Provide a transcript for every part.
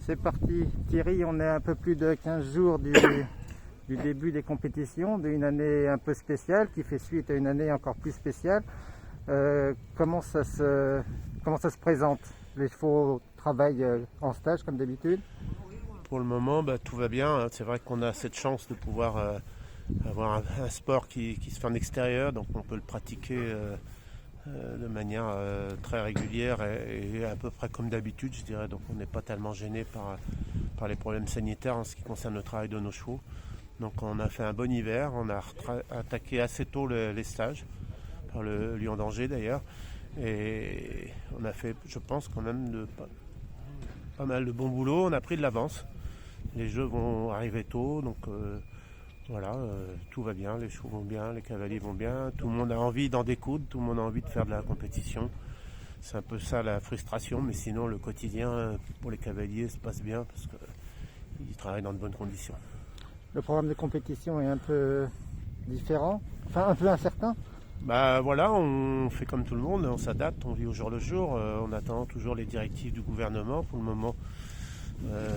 C'est parti. Thierry, on est à un peu plus de 15 jours du début des compétitions, d'une année un peu spéciale qui fait suite à une année encore plus spéciale. Comment ça se présente? Les chevaux travaillent en stage comme d'habitude? Pour le moment, tout va bien. C'est vrai qu'on a cette chance de pouvoir avoir un sport qui se fait en extérieur, donc on peut le pratiquer de manière très régulière et à peu près comme d'habitude, je dirais. Donc on n'est pas tellement gêné par les problèmes sanitaires en ce qui concerne le travail de nos chevaux. Donc on a fait un bon hiver, on a attaqué assez tôt les stages, par le Lion d'Angers d'ailleurs, et on a fait, je pense, quand même pas mal de bon boulot. On a pris de l'avance, les jeux vont arriver tôt, donc tout va bien, les chevaux vont bien, les cavaliers vont bien, tout le monde a envie d'en découdre, tout le monde a envie de faire de la compétition. C'est un peu ça la frustration, mais sinon le quotidien pour les cavaliers se passe bien parce qu'ils travaillent dans de bonnes conditions. Le programme de compétition est un peu différent, enfin un peu incertain. On fait comme tout le monde, on s'adapte, on vit au jour le jour, on attend toujours les directives du gouvernement. Pour le moment,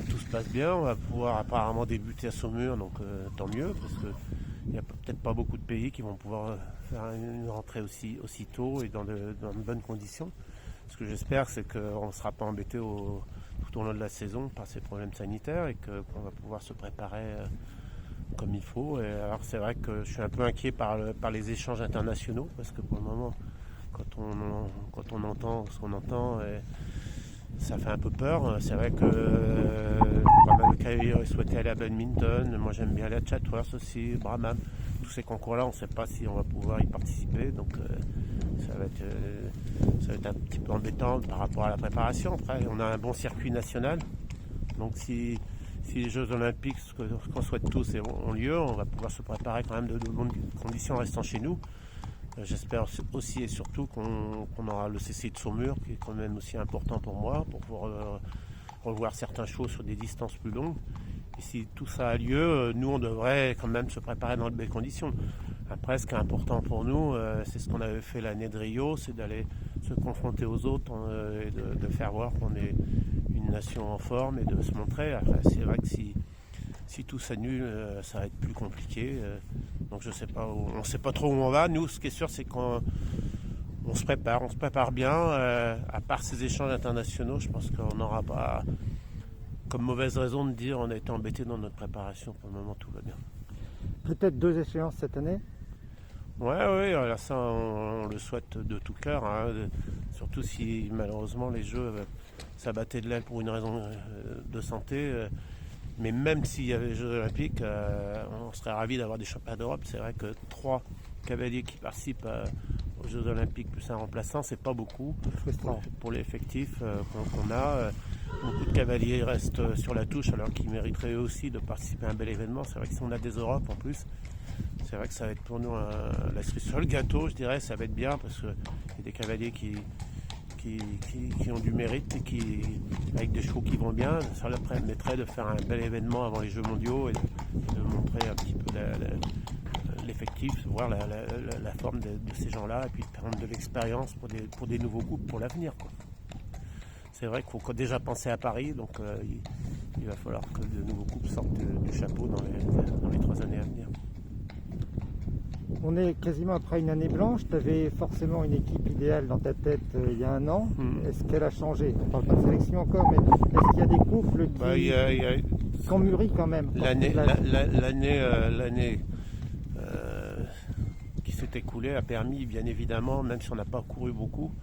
tout se passe bien, on va pouvoir apparemment débuter à Saumur, donc tant mieux, parce qu'il n'y a peut-être pas beaucoup de pays qui vont pouvoir faire une rentrée aussi tôt et dans de bonnes conditions. Ce que j'espère, c'est qu'on ne sera pas embêté tout au long de la saison par ces problèmes sanitaires et qu'on va pouvoir se préparer comme il faut. Et alors c'est vrai que je suis un peu inquiet par les échanges internationaux, parce que pour le moment, quand on entend ce qu'on entend, ça fait un peu peur. C'est vrai que pas mal de cavaliers souhaitaient aller à badminton. Moi j'aime bien aller à Chatsworth aussi, Brahman. Tous ces concours-là, on ne sait pas si on va pouvoir y participer. Donc ça va être un petit peu embêtant par rapport à la préparation. Après, on a un bon circuit national. Donc si les Jeux Olympiques, ce qu'on souhaite tous, ont lieu, on va pouvoir se préparer quand même de bonnes conditions en restant chez nous. J'espère aussi et surtout qu'on aura le CCI de Saumur, qui est quand même aussi important pour moi, pour pouvoir revoir certains chevaux sur des distances plus longues. Et si tout ça a lieu, nous on devrait quand même se préparer dans de belles conditions. Après, ce qui est important pour nous, c'est ce qu'on avait fait l'année de Rio, c'est d'aller se confronter aux autres et de faire voir qu'on est une nation en forme et de se montrer. Après, c'est vrai que si tout s'annule, ça va être plus compliqué. Donc je sais pas, on ne sait pas trop où on va. Nous, ce qui est sûr, c'est qu'on se prépare bien. À part ces échanges internationaux, je pense qu'on n'aura pas comme mauvaise raison de dire on a été embêté dans notre préparation. Pour le moment, tout va bien. Peut-être 2 échéances cette année? Oui, alors ça on le souhaite de tout cœur, surtout si malheureusement les Jeux s'abattaient de l'aile pour une raison de santé. Mais même s'il y avait les Jeux Olympiques, on serait ravis d'avoir des championnats d'Europe. C'est vrai que 3 cavaliers qui participent aux Jeux Olympiques plus un remplaçant, c'est pas beaucoup pour l'effectif qu'on a. Beaucoup de cavaliers restent sur la touche alors qu'ils mériteraient eux aussi de participer à un bel événement. C'est vrai que si on a des Europes en plus, c'est vrai que ça va être pour nous la cerise sur le gâteau, je dirais. Ça va être bien parce qu'il y a des cavaliers qui ont du mérite et avec des chevaux qui vont bien. Ça leur permettrait de faire un bel événement avant les Jeux mondiaux et de montrer un petit peu l'effectif, voir la forme de ces gens-là et puis de prendre de l'expérience pour des nouveaux couples pour l'avenir, quoi. C'est vrai qu'il faut déjà penser à Paris, donc il va falloir que de nouveaux couples sortent du chapeau dans les 3 années à venir. On est quasiment après une année blanche. Tu avais forcément une équipe idéale dans ta tête il y a un an. Est-ce qu'elle a changé? On ne parle pas de sélection encore, mais est-ce qu'il y a des couples qui ont mûri quand même? L'année qui s'est écoulée a permis, bien évidemment, même si on n'a pas couru beaucoup,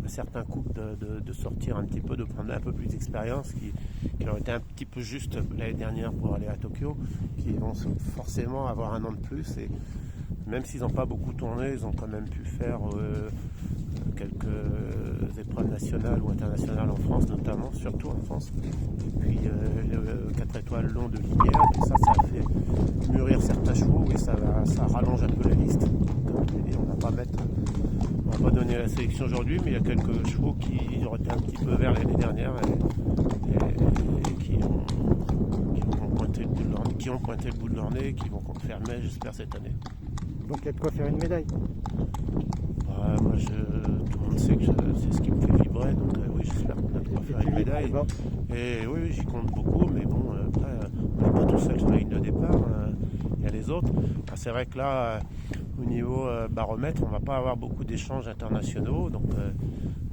à certains couples de sortir un petit peu, de prendre un peu plus d'expérience, qui ont été un petit peu juste l'année dernière pour aller à Tokyo, qui vont forcément avoir un an de plus. Et même s'ils n'ont pas beaucoup tourné, ils ont quand même pu faire quelques épreuves nationales ou internationales en France, notamment, surtout en France. Et puis 4 étoiles long de Linière, et ça a fait mûrir certains chevaux et ça rallonge un peu la liste. Comme je l'ai dit, on va pas donner la sélection aujourd'hui, mais il y a quelques chevaux qui auraient été un petit peu verts l'année dernière et qui ont pointé le bout de leur nez et qui vont confirmer, j'espère, cette année. Donc il y a de quoi faire une médaille. Moi, tout le monde sait que c'est ce qui me fait vibrer, donc oui, j'espère qu'on a de pour faire une médaille. Bon. Et oui, j'y compte beaucoup, mais bon, après, on n'est pas tout seul sur la ligne de départ, il y a les autres. Alors, c'est vrai que là, au niveau baromètre, on ne va pas avoir beaucoup d'échanges internationaux, donc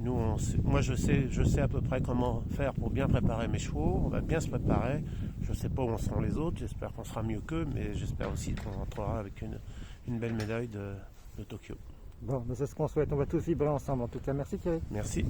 nous, moi je sais à peu près comment faire pour bien préparer mes chevaux, on va bien se préparer. Je ne sais pas où en seront les autres, j'espère qu'on sera mieux qu'eux, mais j'espère aussi qu'on rentrera avec une belle médaille de Tokyo. Bon, c'est ce qu'on souhaite, on va tous vibrer ensemble en tout cas. Merci Thierry. Merci.